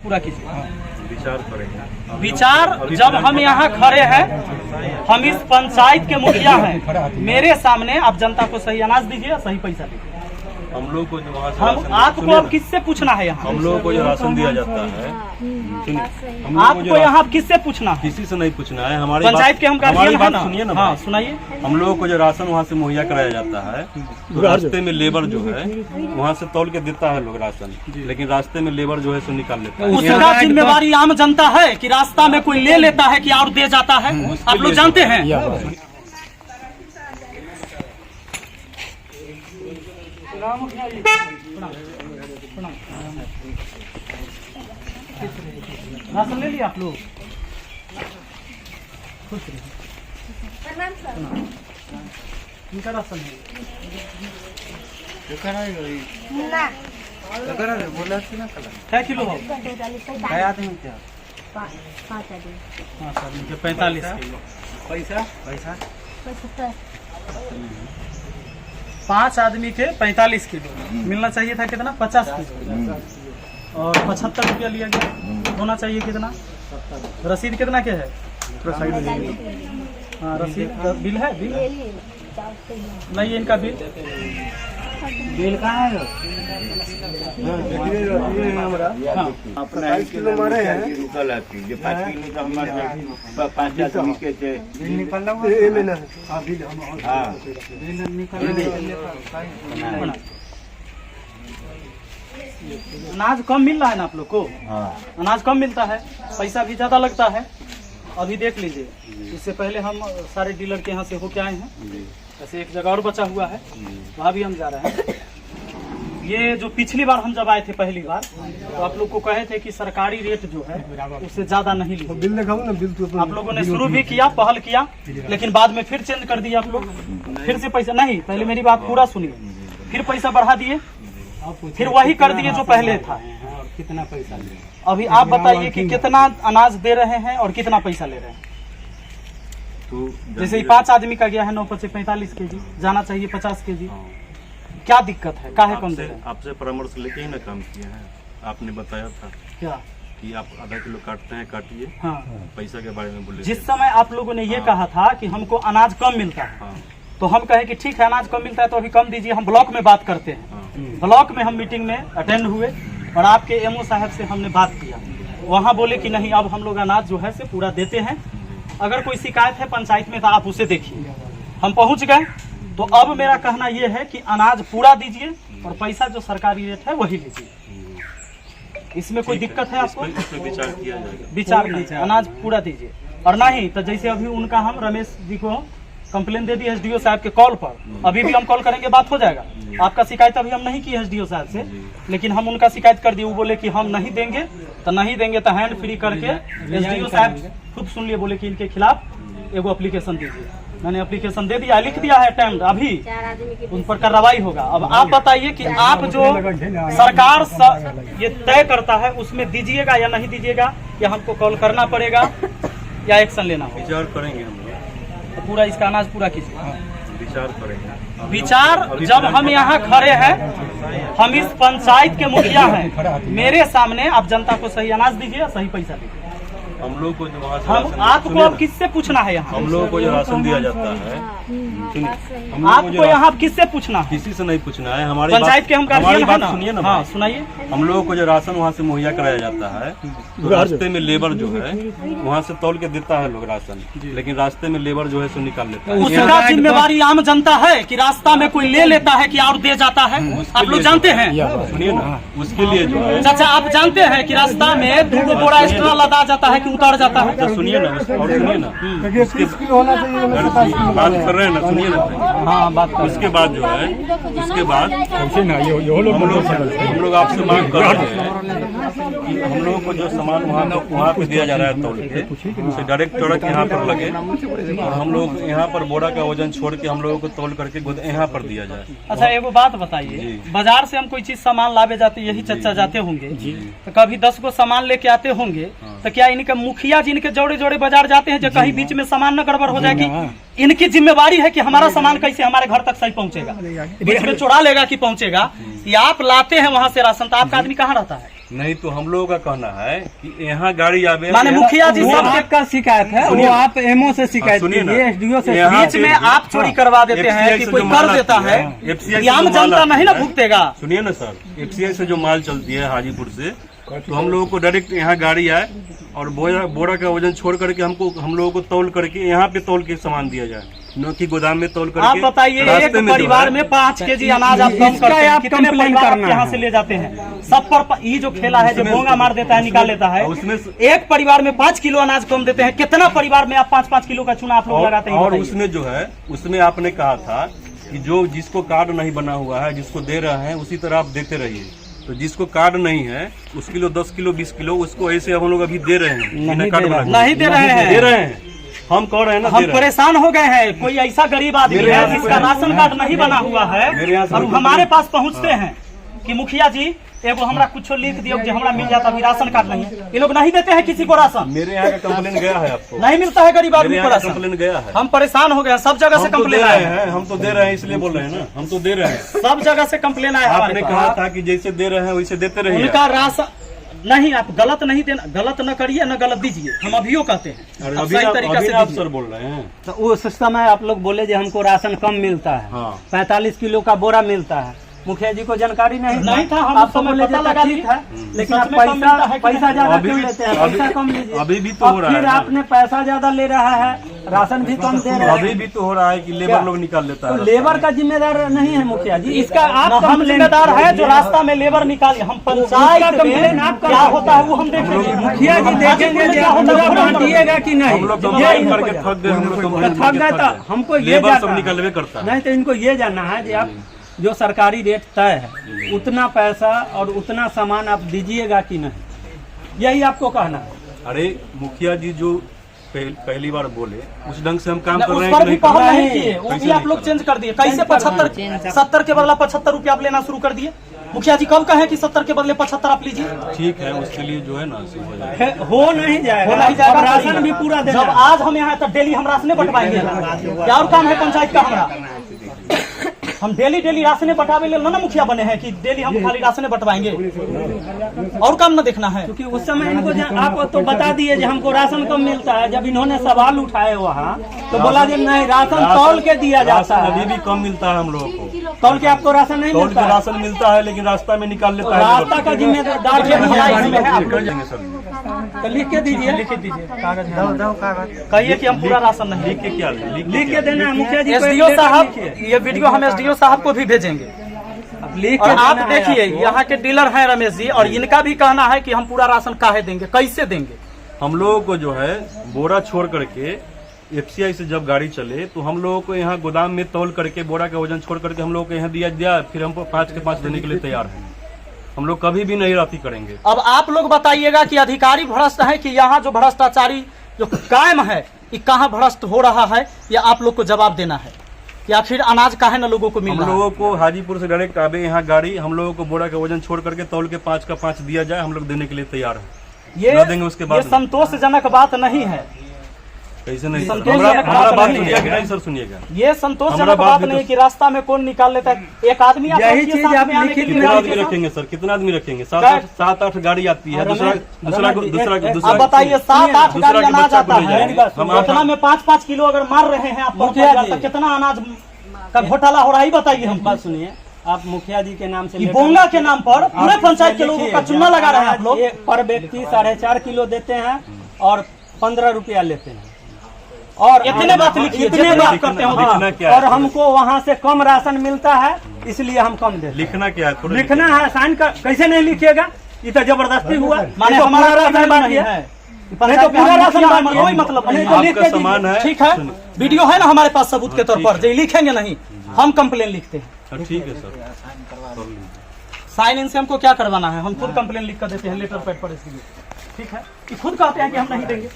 पूरा कीजिए। विचार करेंगे। विचार जब हम यहाँ खड़े हैं, हम इस पंचायत के मुखिया हैं, मेरे सामने आप जनता को सही अनाज दीजिए, सही पैसा दीजिए। हम लोग को जो वहाँ से हम आपको अब किससे पूछना है यहाँ? हम लोगों को जो राशन दिया जाता है, आपको यहाँ किससे पूछना है? किसी से नहीं पूछना है। हमारी पंचायत के हम हमारी बात ना? सुनिए ना। हाँ सुनाइए। हम लोगों को जो राशन वहाँ से मुहैया कराया जाता है, तो रास्ते में लेबर जो है वहाँ से तौल के देता है लोग राशन, लेकिन रास्ते में लेबर जो है सो निकाल लेता है। उसका जिम्मेवारी आम जनता है कि रास्ता में कोई ले लेता है कि और दे जाता है? आप लोग जानते हैं। राशन ले लिया आप लोग? इनका राशन है। क्या किलो हो? 45 किलो। पैसा 5 आदमी के 45 किलो मिलना चाहिए था। कितना? 50 किलो। और 75 रुपया लिया गया। होना चाहिए कितना? रसीद कितना के है? हाँ रसीद बिल है। बिल नहीं, इनका बिल कहाँ है? हाँ 5 किलो मारे हैं। 5 किलो तो हमारे 5 आदमी के थे। अनाज कम मिल रहा है ना आप लोग को? अनाज कम मिलता है, पैसा भी ज्यादा लगता है। अभी देख लीजिए, इससे पहले हम सारे डीलर के यहाँ से होके आए हैं। ऐसे एक जगह और बचा हुआ है, वहाँ भी हम जा रहे हैं। ये जो पिछली बार हम जब आए थे पहली बार, तो आप लोग को कहे थे कि सरकारी रेट जो है उससे ज्यादा नहीं लीजिए। बिल दिखाओ ना। बिल तो आप लोगों ने शुरू भी किया, पहल किया, लेकिन बाद में फिर चेंज कर दिया आप लोग। फिर से पैसा नहीं, पहले मेरी बात पूरा सुनिए। फिर पैसा बढ़ा दिए, फिर वही कर दिए जो पहले था। कितना पैसा? अभी आप बताइए कि कितना अनाज दे रहे हैं और कितना पैसा ले रहे हैं? तो जैसे 5 आदमी का गया है 9 × 45 kg, जाना चाहिए 50 kg। क्या दिक्कत है? काहे कम दे रहे हैं? आपसे परामर्श लेके ही ना काम किए हैं। आपने बताया था क्या कि आप आधा किलो काटते हैं, काटिए। हाँ, पैसा के बारे में बोले। जिस समय आप लोगों ने ये कहा था कि हमको अनाज कम मिलता है, तो हम कहे कि ठीक है अनाज कम मिलता है तो अभी कम दीजिए, हम ब्लॉक में बात करते हैं। ब्लॉक में हम मीटिंग में अटेंड हुए और आपके एमओ साहब से हमने बात किया। वहाँ बोले कि नहीं, अब हम लोग अनाज जो है से पूरा देते हैं। अगर कोई शिकायत है पंचायत में तो आप उसे देखिए। हम पहुँच गए, तो अब मेरा कहना यह है कि अनाज पूरा दीजिए और पैसा जो सरकारी रेट है वही लीजिए। इसमें कोई दिक्कत है आपको? विचार किया जाएगा। विचार नहीं, अनाज पूरा दीजिए। और नहीं तो जैसे अभी उनका हम रमेश जी को कंप्लेन दे दी एसडीओ साहब के कॉल पर, अभी भी हम कॉल करेंगे, बात हो जाएगा। आपका शिकायत अभी हम नहीं की एसडीओ साहब से, लेकिन हम उनका शिकायत कर दिए। वो बोले कि हम नहीं देंगे तो हैंड फ्री करके एसडीओ साहब खुद सुन लिए, बोले कि इनके खिलाफ एगो एप्लीकेशन दीजिए। मैंने एप्लीकेशन दे दिया, लिख दिया है टाइम, अभी उन पर कार्रवाई होगा। अब आप बताइए कि आप जो सरकार ये तय करता है उसमें दीजिएगा या नहीं दीजिएगा, या हमको कॉल करना पड़ेगा या एक्शन लेना होगा? विचार करेंगे हम लोग। तो पूरा इसका अनाज पूरा कीजिए। विचार करेंगे। विचार जब हम यहाँ खड़े हैं, हम इस पंचायत के मुखिया हैं, मेरे सामने आप जनता को सही अनाज दीजिए, सही पैसा दीजिए। हम लोग को जो वहाँ से हम आपको अब किससे पूछना है यहाँ? हम लोगों को जो राशन दिया जाता है, आपको यहाँ किससे पूछना है? किसी से नहीं पूछना है। हमारी पंचायत के हम हमारी बात ना? सुनिए ना। हाँ सुनाइए। हम लोगों को जो राशन वहाँ से मुहैया कराया जाता है, तो रास्ते में लेबर जो है वहाँ से तौल के देता है लोग राशन, लेकिन रास्ते में लेबर जो है सो निकाल लेता है। उसका जिम्मेवारी आम जनता है कि रास्ता में कोई ले लेता है कि और दे जाता है? आप लोग जानते हैं। सुनिए ना, उसके लिए जो है चाचा आप जानते हैं कि रास्ता में 2 बोरा एक्स्ट्रा लदा जाता है कि उतार जाता है? सुनिए ना, और सुनिए ना, होना चाहिए। बात कर रहे हैं ना, सुनिए ना। हाँ बात कर। उसके बाद जो है, उसके बाद हम लोग आपसे मांग कर रहे हैं कि हम लोगों को जो सामान वहाँ पे दिया जा रहा है तौल के, उसे डायरेक्ट ट्रक यहाँ पर लगे और हम लोग यहाँ पर बोरा का वजन छोड़ के हम लोगों को तौल करके यहाँ पर दिया जाए। अच्छा एगो बात बताइए, बाजार से हम कोई चीज सामान लावे जाते, यही चर्चा जाते होंगे, तो कभी 10 को सामान लेके आते होंगे, तो क्या इनके मुखिया जी इनके जोड़े जोड़े बाजार जाते हैं जो कहीं बीच में सामान न गड़बड़ हो जाएगी? इनकी जिम्मेवारी है कि हमारा सामान कैसे हमारे घर तक सही पहुंचेगा, बीच में चुरा लेगा कि पहुंचेगा? या आप लाते हैं वहां से राशन, तो आपका आदमी कहाँ रहता है? नहीं तो हम लोगों का कहना है कि यहाँ गाड़ी आवे, माने मुखिया जी वो सब आपका शिकायत है, वो आप एमओ से शिकायत सुनिए ना, कीजिए, एसडीओ से। यहाँ बीच में आप चोरी करवा देते हैं FCI कि से कोई जो कर माल देता आती है, FCI ये आम से जो माल जनता नहीं ना आती है, भुगतेगा। सुनिए ना सर, FCI से जो माल चलती है हाजीपुर से, तो हम लोगों को डायरेक्ट यहाँ गाड़ी आए और बोरा का वजन छोड़ करके हम लोगों को तौल करके यहाँ पे तौल के सामान दिया जाए, न कि गोदाम में तौल करके। आप बताइए, एक रास्ते में जो परिवार है- में 5 केजी अनाज आप कम इसका करते हैं, आप कितने कंप्लेन परिवार करना आप यहाँ है। से ले जाते हैं? सब पर ये जो खेला है, जो उसमें- भोंगा मार देता है, निकाल लेता है, उसमें एक परिवार में 5 किलो अनाज कम देते हैं, कितना परिवार में आप 5-5 किलो का चूना आप लोग लगाते हैं? और बताइए। उसमें जो है, उसमें आपने कहा था कि जो जिसको कार्ड नहीं बना हुआ है, जिसको दे रहे हैं उसी तरह आप देते रहिए। तो जिसको कार्ड नहीं है उस किलो 10 किलो 20 किलो उसको ऐसे हम लोग अभी दे रहे हैं, बिना कार्ड बना के। नहीं दे रहे हैं। दे रहे हैं, हम कह रहे हैं ना, हम दे रहे हैं। परेशान हो गए हैं। कोई ऐसा गरीब आदमी मेरे है यहाँ से जिसका कोई- राशन कार्ड नहीं बना हुआ मेरे यहाँ है से और कोई- हमारे पास पहुँचते हैं कि मुखिया जी एगो हमरा कुछ लिख दियो कि हमरा मिल जाता, अभी राशन कार्ड नहीं है। ये लोग नहीं देते हैं किसी को राशन, मेरे यहाँ का कंप्लेन गया है आपको? नहीं मिलता है गरीब मेरे आदमी को यहाँ का राशन। कंप्लेन गया है। हम परेशान हो गए हैं, सब जगह से हम तो दे कंप्लेन रहे आए हैं, हैं, हम तो दे रहे हैं, इसलिए बोल रहे हैं ना, हम तो दे रहे हैं। सब जगह से कंप्लेन आया आपने हमारे कहा पास। था कि जैसे दे रहे हैं वैसे देते रहिए। उनका राशन नहीं, आप गलत नहीं देना, गलत न करिए न गलत दीजिए, हम अभियो कहते हैं। अरे आप अभी सही आप तरीका से आप दीजिए। सर बोल रहे हैं। तो उस समय आप लोग बोले जो हमको राशन कम मिलता है, हाँ। 45 किलो का बोरा मिलता है। मुखिया जी को जानकारी नहीं था, हम आप उस तो समय बोले पता जो लगा ठीक लिए। है, लेकिन सच आप में कम मिलता है कि पैसा नहीं? ज्यादा अभी क्यों भी- लेते हैं? अभी- पैसा कम लीजिए। अभी भी तो हो अब रहा है फिर ना। आपने पैसा ज्यादा ले रहा है, राशन भी कम दे रहा अभी है। भी तो हो रहा है कि लेबर लोग निकाल लेता तो है। लेबर का जिम्मेदार नहीं है मुखिया जी, इसका आप हम कंप्लेन जिम्मेदार है जो रास्ता में लेबर निकाले। हम पंचायत उसका कंप्लेन में आप कर क्या सकते होता है वो हम देखेंगे। मुखिया जी देखेंगे जो आप पूरा बांटिएगा कि नहीं। हम लोग ये कंप्लेन इनको करके थक गए, हम लोग कंप्लेन थक गए करके तो हमको ये लेबर सब जानना है। निकलवे करता है। नहीं तो इनको ये जानना है कि आप जो सरकारी रेट तय है उतना पैसा और उतना सामान आप दीजिएगा कि नहीं, यही आपको कहना है। अरे मुखिया जी जो पहली बार बोले उस ढंग से हम काम कर उस रहे पर हैं भी कि नहीं पहल कर रहे नहीं हैं? किए, वो कैसे भी आप नहीं लोग कर चेंज कर दिए। कैसे 75 70 के बदला 75 रुपया आप लेना शुरू कर दिए? मुखिया जी कब कहे कि 70 के बदले 75 आप लीजिए? रहे? ठीक है, उसके लिए जो है ना सही हो जाएगा। हो नहीं जाएगा, वो नहीं जाएगा, और राशन भी पूरा देना जब है। आज हम यहाँ तो डेली हम राशने बंटवाएंगे। क्या और काम है पंचायत का हमारा? हम डेली राशने बंटावे ले ना मुखिया बने हैं कि डेली हम खाली राशने बंटवाएंगे, और काम न देखना है। क्योंकि उस समय इनको आप तो बता दिए कि हमको राशन कम मिलता है। जब इन्होंने सवाल उठाए वहाँ तो बोला कि नहीं, राशन तौल के दिया जाता राशन अभी है। भी कम मिलता है हम लोगों को। तौल के आपको राशन नहीं तौल मिलता के है। राशन मिलता है लेकिन रास्ता में निकाल लेता है। रास्ता का जिम्मेदार ये हमारा इसमें है, आप कर देंगे सर। तो लिख के दीजिए, कहिए कि हम पूरा राशन नहीं। लिख के क्या लिख के देना है मुखिया जी को। एक एसडीओ लेटर साहब, लिखिए। ये वीडियो हम एसडीओ साहब को भी भेजेंगे। अब लिख और के आप देना है देखिए, आपको। यहाँ के डीलर हैं रमेश जी, और इनका भी कहना है कि हम पूरा राशन काहे देंगे, कैसे देंगे? हम लोगों को जो है बोरा छोड़ करके FCI से जब गाड़ी चले तो हम लोगों को यहाँ गोदाम में तौल करके बोरा का वजन छोड़ करके हम लोगों को यहाँ दिया, फिर हमको 5 के 5 देने के लिए तैयार है। हम लोग कभी भी नहीं राती करेंगे। अब आप लोग बताइएगा कि अधिकारी भ्रष्ट है कि यहाँ जो भ्रष्टाचारी जो कायम है ये कहाँ भ्रष्ट हो रहा है, या आप लोग को जवाब देना है कि आखिर अनाज काहे न लोगों को मिल हम रहा है? लोगों को हाजीपुर से डायरेक्ट आवे यहाँ गाड़ी, हम लोगों को बोरा का वजन छोड़ करके तौल के 5 का 5 दिया जाए, हम लोग देने के लिए तैयार है। ये देंगे उसके बाद ये संतोषजनक बात नहीं है। कैसे नहीं? संतोष हमारा जनक हमारा बात बात नहीं सुनिएगा है। नहीं सर, सुनिएगा। ये हमारा संतोषजनक बात बात भी नहीं तो- है कि रास्ता में कौन निकाल लेता है। एक आदमी आप यही रखिए चीज साथ आप में आने के लिखित लिए में कितना रखिए आदमी साथ। रखेंगे सर? कितना आदमी रखेंगे? क्या? 7-8 गाड़ी आती है। दूसरा अब बताइए 7-8 दूसरा गाड़ी के अनाज बच्चा को आता ले है, जाएंगे। हम उतना में 5-5 किलो अगर मार रहे हैं आप मुखिया जी। तो कितना अनाज का घोटाला हो रहा है बताइए हम। बात सुनिए, आप मुखिया जी के नाम से ये लेटर- बोंगा के नाम पर पूरे आप पंचायत के लिखिए, लोगों का चुना लगा रहे हैं आप लोग। एक पर व्यक्ति 4.5 किलो देते हैं और 15 रुपया लेते हैं। और इतने बात लिखिए, इतने जितने बात बात करते हो। लिखना क्या और है? हमको वहाँ से कम राशन मिलता है, इसलिए हम कम देते हैं। लिखना क्या है? थोड़ा लिखना है, साइन का कैसे नहीं लिखिएगा? ये तो जबरदस्ती हुआ। माने ये तो हमारा पूरा राशन राशन नहीं बांटिए। है, नहीं तो पूरा राशन बांटिए। कोई मतलब नहीं नहीं तो लिख आपका के सामान है। ठीक है, वीडियो है ना हमारे पास सबूत के तौर पर। जो लिखेंगे नहीं, हम कंप्लेन लिखते हैं। हाँ, ठीक है सर, कर लीजिए। साइन इन से हमको क्या करवाना है? हम खुद कंप्लेन लिख कर देते हैं लेटर पैड पर, इसलिए ठीक है कि खुद कहते हैं कि हम नहीं देंगे।